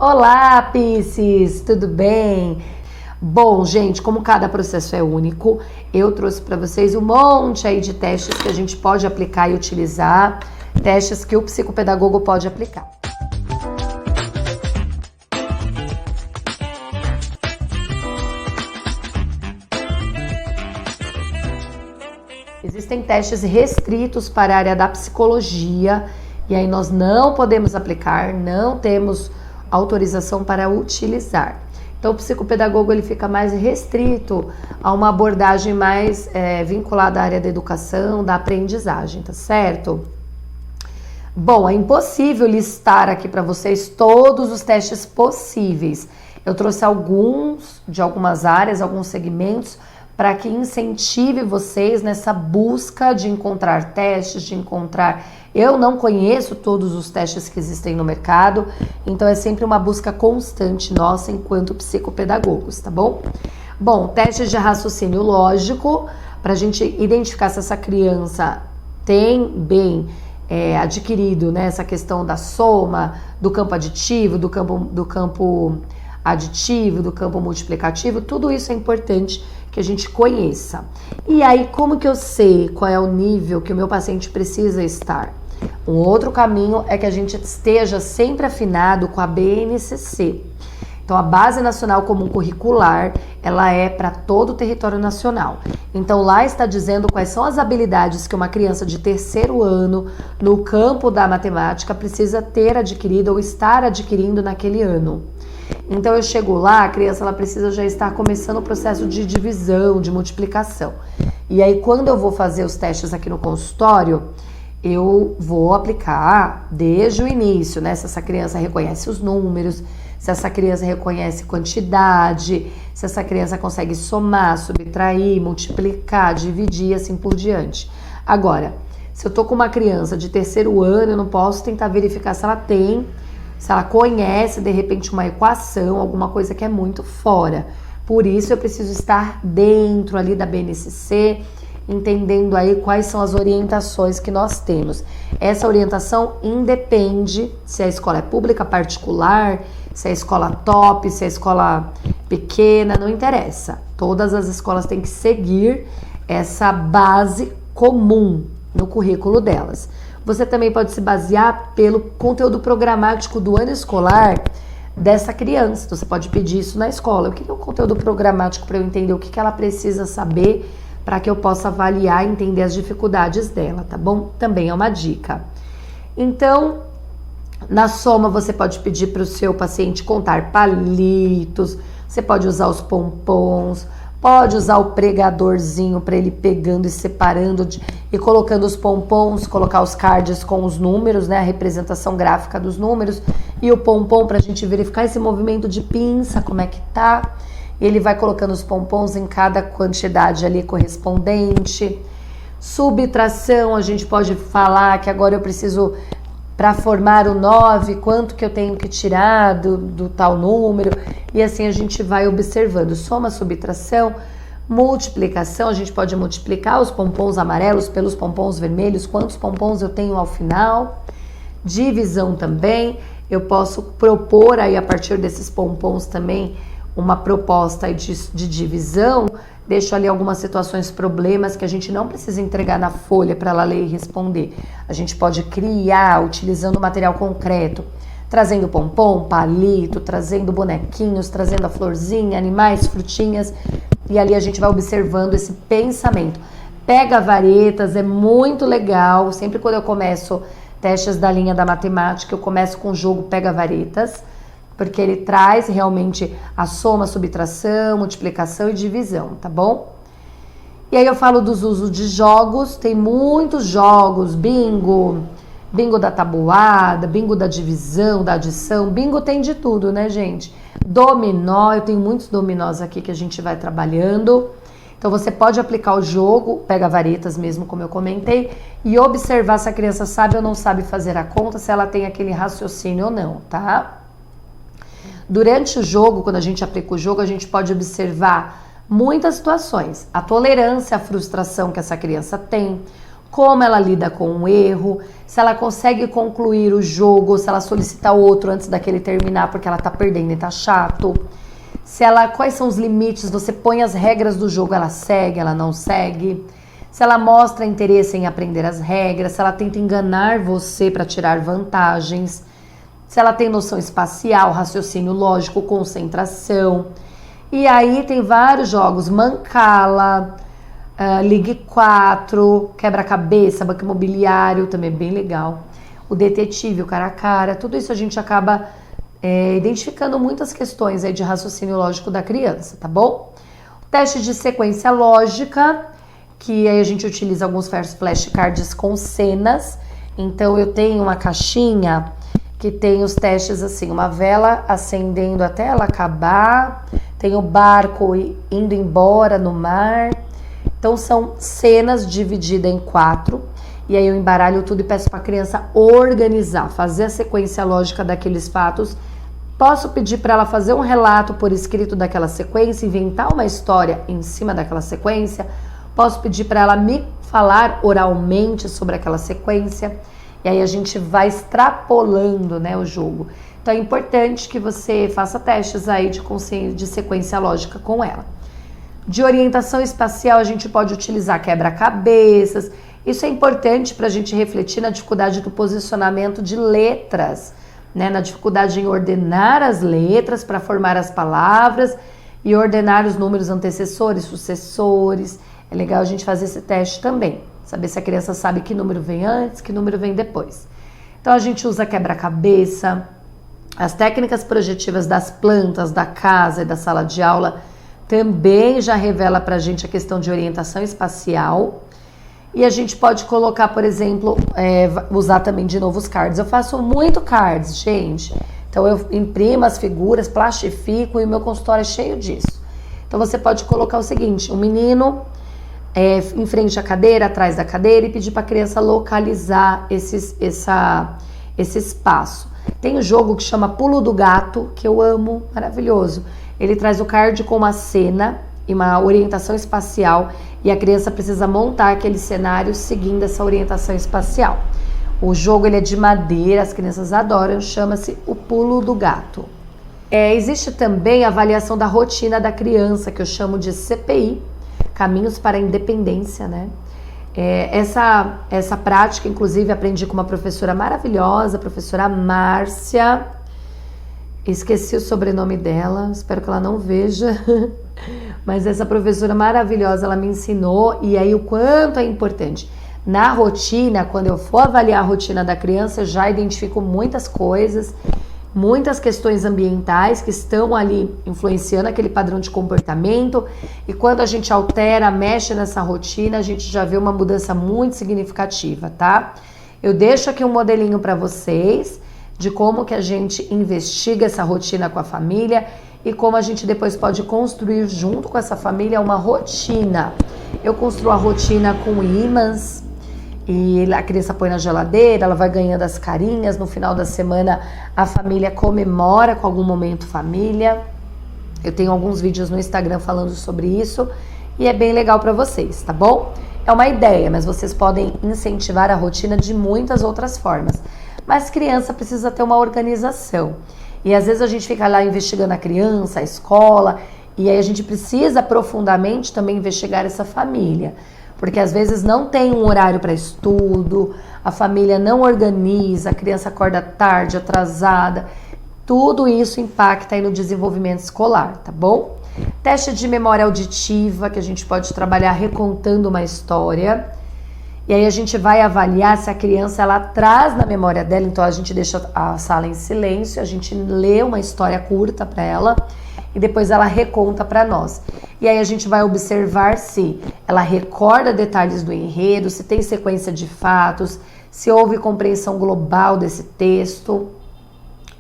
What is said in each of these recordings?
Olá, Piscis, tudo bem? Bom, gente, como cada processo é único, eu trouxe para vocês um monte aí de testes que a gente pode aplicar e utilizar, testes que o psicopedagogo pode aplicar. Existem testes restritos para a área da psicologia e aí nós não podemos aplicar, não temos autorização para utilizar. Então o psicopedagogo ele fica mais restrito a uma abordagem mais vinculada à área da educação, da aprendizagem, tá certo? Bom, é impossível listar aqui para vocês todos os testes possíveis. Eu trouxe alguns de algumas áreas, alguns segmentos, para que incentive vocês nessa busca de encontrar testes, de encontrar... Eu não conheço todos os testes que existem no mercado, então é sempre uma busca constante nossa enquanto psicopedagogos, tá bom? Bom, testes de raciocínio lógico, para a gente identificar se essa criança tem bem adquirido, né, essa questão da soma, do campo aditivo, do campo aditivo, do campo multiplicativo, tudo isso é importante que a gente conheça. E aí, como que eu sei qual é o nível que o meu paciente precisa estar? Um outro caminho é que a gente esteja sempre afinado com a BNCC. Então, a Base Nacional Comum Curricular, ela é para todo o território nacional. Então, lá está dizendo quais são as habilidades que uma criança de terceiro ano, no campo da matemática, precisa ter adquirido ou estar adquirindo naquele ano. Então eu chego lá, a criança ela precisa já estar começando o processo de divisão, de multiplicação. E aí quando eu vou fazer os testes aqui no consultório, eu vou aplicar desde o início, né? Se essa criança reconhece os números, se essa criança reconhece quantidade, se essa criança consegue somar, subtrair, multiplicar, dividir, assim por diante. Agora, se eu tô com uma criança de terceiro ano, eu não posso tentar verificar se ela conhece, de repente, uma equação, alguma coisa que é muito fora. Por isso, eu preciso estar dentro ali da BNCC, entendendo aí quais são as orientações que nós temos. Essa orientação independe se a escola é pública, particular, se é escola top, se é escola pequena, não interessa. Todas as escolas têm que seguir essa base comum no currículo delas. Você também pode se basear pelo conteúdo programático do ano escolar dessa criança. Então, você pode pedir isso na escola. O que é o conteúdo programático para eu entender o que ela precisa saber para que eu possa avaliar e entender as dificuldades dela, tá bom? Também é uma dica. Então, na soma, você pode pedir para o seu paciente contar palitos, você pode usar os pompons, pode usar o pregadorzinho para ele pegando e separando e colocando os pompons, colocar os cards com os números, né, a representação gráfica dos números, e o pompom para a gente verificar esse movimento de pinça, como é que tá. Ele vai colocando os pompons em cada quantidade ali correspondente. Subtração, a gente pode falar que agora eu preciso, para formar o 9, quanto que eu tenho que tirar do tal número, e assim a gente vai observando. Soma, subtração, multiplicação, a gente pode multiplicar os pompons amarelos pelos pompons vermelhos, quantos pompons eu tenho ao final. Divisão também, eu posso propor aí a partir desses pompons também uma proposta de divisão. Deixo ali algumas situações, problemas que a gente não precisa entregar na folha para ela ler e responder. A gente pode criar utilizando material concreto, trazendo pompom, palito, trazendo bonequinhos, trazendo a florzinha, animais, frutinhas, e ali a gente vai observando esse pensamento. Pega varetas, é muito legal. Sempre quando eu começo testes da linha da matemática, eu começo com o jogo Pega Varetas, porque ele traz realmente a soma, subtração, multiplicação e divisão, tá bom? E aí eu falo dos usos de jogos, tem muitos jogos, bingo da tabuada, bingo da divisão, da adição, bingo tem de tudo, né, gente? Dominó, eu tenho muitos dominós aqui que a gente vai trabalhando. Então você pode aplicar o jogo, pega varetas mesmo, como eu comentei, e observar se a criança sabe ou não sabe fazer a conta, se ela tem aquele raciocínio ou não, tá? Durante o jogo, quando a gente aplica o jogo, a gente pode observar muitas situações. A tolerância à frustração que essa criança tem, como ela lida com o erro, se ela consegue concluir o jogo, se ela solicita outro antes daquele terminar porque ela tá perdendo e tá chato. Quais são os limites, você põe as regras do jogo, ela segue, ela não segue. Se ela mostra interesse em aprender as regras, se ela tenta enganar você para tirar vantagens, se ela tem noção espacial, raciocínio lógico, concentração. E aí tem vários jogos, Mancala, Ligue 4, Quebra-Cabeça, Banco Imobiliário, também é bem legal. O Detetive, o Cara a Cara, tudo isso a gente acaba identificando muitas questões aí de raciocínio lógico da criança, tá bom? O teste de sequência lógica, que aí a gente utiliza alguns flashcards com cenas. Então eu tenho uma caixinha que tem os testes assim, uma vela acendendo até ela acabar, tem o barco indo embora no mar. Então são cenas divididas em 4, e aí eu embaralho tudo e peço para a criança organizar, fazer a sequência lógica daqueles fatos. Posso pedir para ela fazer um relato por escrito daquela sequência, inventar uma história em cima daquela sequência. Posso pedir para ela me falar oralmente sobre aquela sequência, e aí a gente vai extrapolando, né, o jogo. Então é importante que você faça testes aí de sequência lógica com ela. De orientação espacial, a gente pode utilizar quebra-cabeças. Isso é importante para a gente refletir na dificuldade do posicionamento de letras, né? Na dificuldade em ordenar as letras para formar as palavras e ordenar os números antecessores, sucessores. É legal a gente fazer esse teste também, saber se a criança sabe que número vem antes, que número vem depois. Então a gente usa quebra-cabeça, as técnicas projetivas das plantas, da casa e da sala de aula também já revela pra gente a questão de orientação espacial. E a gente pode colocar, por exemplo, usar também de novo os cards. Eu faço muito cards, gente. Então eu imprimo as figuras, plastifico e o meu consultório é cheio disso. Então você pode colocar o seguinte, um menino em frente à cadeira, atrás da cadeira, e pedir para a criança localizar esse espaço. Tem um jogo que chama Pulo do Gato, que eu amo, maravilhoso. Ele traz o card com uma cena e uma orientação espacial, e a criança precisa montar aquele cenário seguindo essa orientação espacial. O jogo ele é de madeira, as crianças adoram, chama-se o Pulo do Gato. Existe também a avaliação da rotina da criança, que eu chamo de CPI, Caminhos para a Independência, né? Essa prática, inclusive, aprendi com uma professora maravilhosa, a professora Márcia. Esqueci o sobrenome dela, espero que ela não veja. Mas essa professora maravilhosa, ela me ensinou, e aí o quanto é importante. Na rotina, quando eu for avaliar a rotina da criança, eu já identifico muitas coisas, muitas questões ambientais que estão ali influenciando aquele padrão de comportamento, e quando a gente altera, mexe nessa rotina, a gente já vê uma mudança muito significativa, tá? Eu deixo aqui um modelinho para vocês de como que a gente investiga essa rotina com a família e como a gente depois pode construir junto com essa família uma rotina. Eu construo a rotina com ímãs, e a criança põe na geladeira, ela vai ganhando as carinhas, no final da semana a família comemora com algum momento família. Eu tenho alguns vídeos no Instagram falando sobre isso e é bem legal para vocês, tá bom? É uma ideia, mas vocês podem incentivar a rotina de muitas outras formas. Mas criança precisa ter uma organização. E às vezes a gente fica lá investigando a criança, a escola, e aí a gente precisa profundamente também investigar essa família. Porque às vezes não tem um horário para estudo, a família não organiza, a criança acorda tarde, atrasada. Tudo isso impacta aí no desenvolvimento escolar, tá bom? Teste de memória auditiva, que a gente pode trabalhar recontando uma história. E aí a gente vai avaliar se a criança ela traz na memória dela, então a gente deixa a sala em silêncio, a gente lê uma história curta para ela e depois ela reconta para nós. E aí a gente vai observar se ela recorda detalhes do enredo, se tem sequência de fatos, se houve compreensão global desse texto.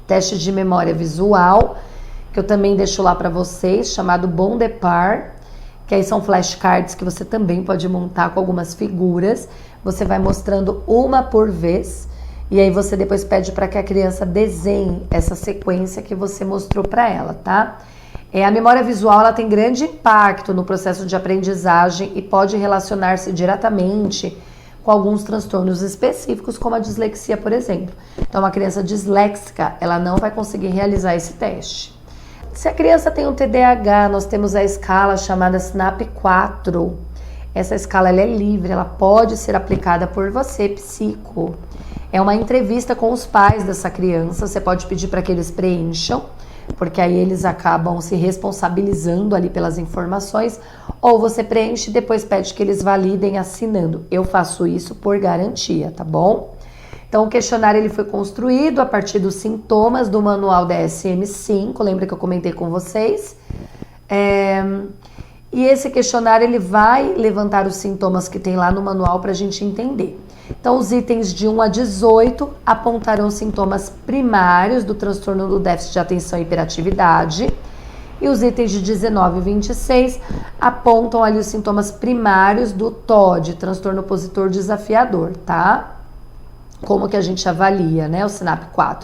Teste de memória visual, que eu também deixo lá para vocês, chamado Bon Départ, que aí são flashcards que você também pode montar com algumas figuras. Você vai mostrando uma por vez e aí você depois pede para que a criança desenhe essa sequência que você mostrou para ela, tá? A memória visual ela tem grande impacto no processo de aprendizagem e pode relacionar-se diretamente com alguns transtornos específicos, como a dislexia, por exemplo. Então, uma criança disléxica, ela não vai conseguir realizar esse teste. Se a criança tem um TDAH, nós temos a escala chamada SNAP-4. Essa escala ela é livre, ela pode ser aplicada por você, psico. É uma entrevista com os pais dessa criança, você pode pedir para que eles preencham, porque aí eles acabam se responsabilizando ali pelas informações, ou você preenche e depois pede que eles validem assinando. Eu faço isso por garantia, tá bom? Então o questionário ele foi construído a partir dos sintomas do manual DSM-5, lembra que eu comentei com vocês? E esse questionário ele vai levantar os sintomas que tem lá no manual para a gente entender. Então, os itens de 1 a 18 apontarão sintomas primários do transtorno do déficit de atenção e hiperatividade. E os itens de 19 e 26 apontam ali os sintomas primários do TOD, transtorno opositor desafiador, tá? Como que a gente avalia, né, o SNAP-4?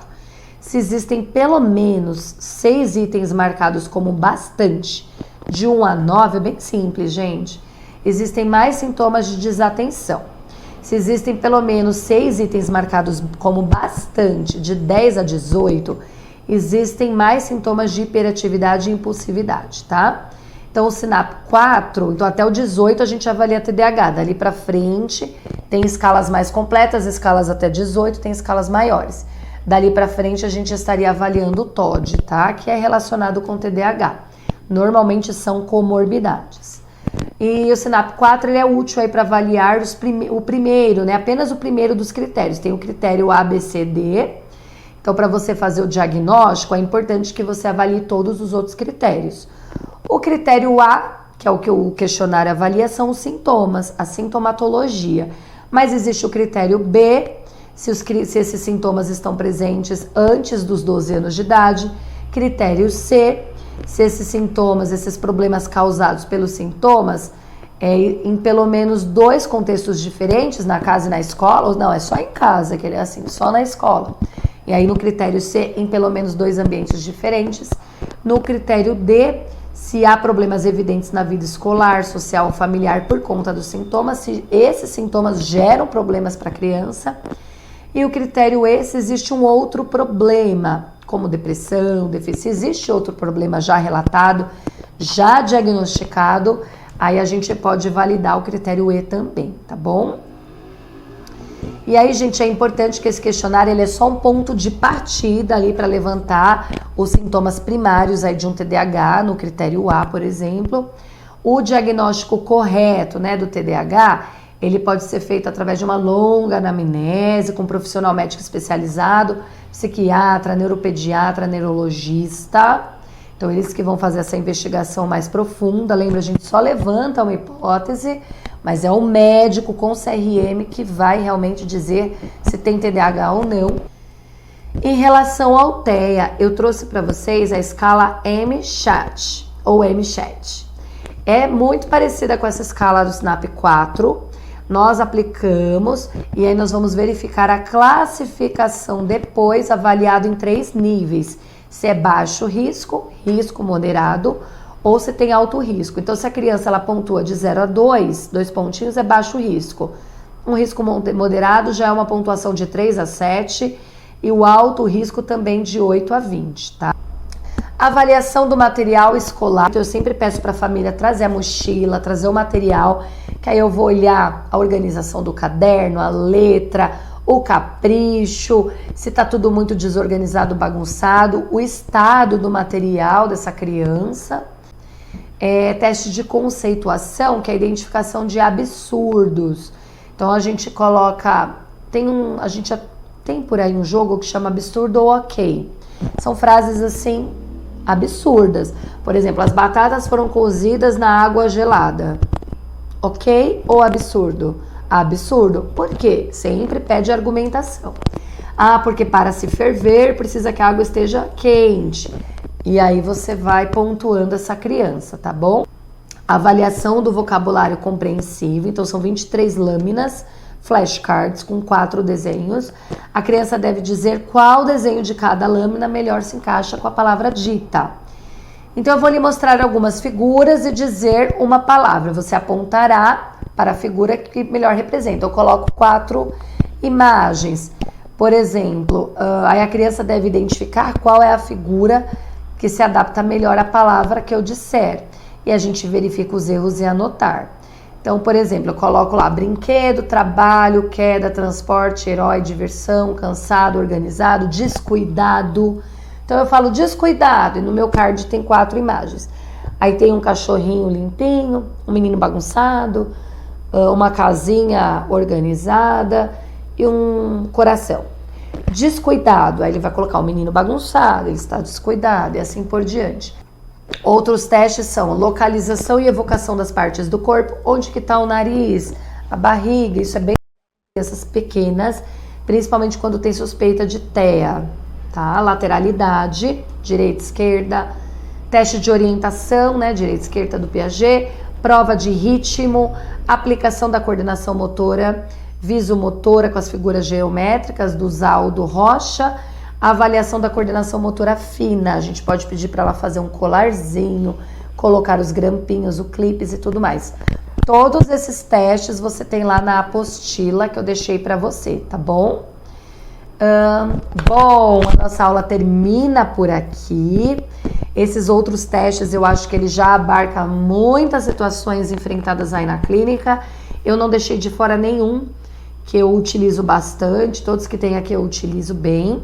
Se existem pelo menos 6 itens marcados como bastante, de 1 a 9, é bem simples, gente. Existem mais sintomas de desatenção. Se existem pelo menos 6 itens marcados como bastante, de 10 a 18, existem mais sintomas de hiperatividade e impulsividade, tá? Então, o SNAP-4, então até o 18 a gente avalia TDAH, dali pra frente tem escalas mais completas, escalas até 18 tem escalas maiores. Dali pra frente a gente estaria avaliando o TOD, tá? Que é relacionado com TDAH. Normalmente são comorbidades. E o SNAP-4 ele é útil aí para avaliar o primeiro, né? Apenas o primeiro dos critérios. Tem o critério A, B, C, D. Então, para você fazer o diagnóstico, é importante que você avalie todos os outros critérios. O critério A, que é o que o questionário avalia, são os sintomas, a sintomatologia. Mas existe o critério B, se esses sintomas estão presentes antes dos 12 anos de idade. Critério C, se esses sintomas, esses problemas causados pelos sintomas, em pelo menos 2 contextos diferentes, na casa e na escola, ou não, é só em casa que ele é assim, só na escola. E aí no critério C, em pelo menos 2 ambientes diferentes. No critério D, se há problemas evidentes na vida escolar, social ou familiar por conta dos sintomas, se esses sintomas geram problemas para a criança. E o critério E, se existe um outro problema, como depressão, se existe outro problema já relatado, já diagnosticado, aí a gente pode validar o critério E também, tá bom? E aí, gente, é importante que esse questionário ele é só um ponto de partida ali para levantar os sintomas primários aí de um TDAH, no critério A, por exemplo. O diagnóstico correto, né, do TDAH, ele pode ser feito através de uma longa anamnese com um profissional médico especializado, psiquiatra, neuropediatra, neurologista. Então, eles que vão fazer essa investigação mais profunda. Lembra, a gente só levanta uma hipótese, mas é o médico com CRM que vai realmente dizer se tem TDAH ou não. Em relação ao TEA, eu trouxe para vocês a escala MCHAT, ou MCHAT. É muito parecida com essa escala do SNAP-4. Nós aplicamos e aí nós vamos verificar a classificação depois, avaliado em 3 níveis. Se é baixo risco, risco moderado, ou se tem alto risco. Então, se a criança ela pontua de 0 a 2 pontinhos, é baixo risco. Um risco moderado já é uma pontuação de 3 a 7 e o alto risco também de 8 a 20, tá? Avaliação do material escolar. Então, eu sempre peço para a família trazer a mochila, trazer o material, que aí eu vou olhar a organização do caderno, a letra, o capricho, se tá tudo muito desorganizado, bagunçado, o estado do material dessa criança. Teste de conceituação, que é a identificação de absurdos. Então a gente coloca, a gente tem por aí um jogo que chama absurdo ou ok. São frases assim absurdas. Por exemplo, as batatas foram cozidas na água gelada. Ok ou absurdo? Absurdo. Por quê? Sempre pede argumentação. Porque para se ferver precisa que a água esteja quente. E aí você vai pontuando essa criança, tá bom? Avaliação do vocabulário compreensivo. Então são 23 lâminas, flashcards com 4 desenhos. A criança deve dizer qual desenho de cada lâmina melhor se encaixa com a palavra dita. Então eu vou lhe mostrar algumas figuras e dizer uma palavra. Você apontará para a figura que melhor representa. Eu coloco 4 imagens. Por exemplo, aí a criança deve identificar qual é a figura que se adapta melhor à palavra que eu disser. E a gente verifica os erros e anotar. Então, por exemplo, eu coloco lá brinquedo, trabalho, queda, transporte, herói, diversão, cansado, organizado, descuidado. Então eu falo descuidado e no meu card tem 4 imagens. Aí tem um cachorrinho limpinho, um menino bagunçado, uma casinha organizada e um coração. Descuidado, aí ele vai colocar um menino bagunçado, ele está descuidado e assim por diante. Outros testes são localização e evocação das partes do corpo, onde que está o nariz, a barriga, isso é bem crianças pequenas, principalmente quando tem suspeita de TEA, tá? Lateralidade, direita, esquerda, teste de orientação, né? Direita, esquerda do Piaget, prova de ritmo, aplicação da coordenação motora, visomotora com as figuras geométricas do Zaldo Rocha, a avaliação da coordenação motora fina, a gente pode pedir para ela fazer um colarzinho, colocar os grampinhos, o clipes e tudo mais. Todos esses testes você tem lá na apostila que eu deixei para você, tá bom? Bom, a nossa aula termina por aqui. Esses outros testes eu acho que ele já abarca muitas situações enfrentadas aí na clínica. Eu não deixei de fora nenhum que eu utilizo bastante, todos que tem aqui eu utilizo bem.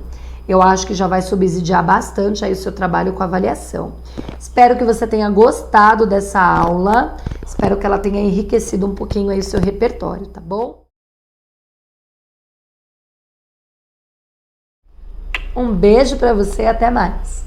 Eu acho que já vai subsidiar bastante aí o seu trabalho com avaliação. Espero que você tenha gostado dessa aula. Espero que ela tenha enriquecido um pouquinho aí o seu repertório, tá bom? Um beijo para você e até mais.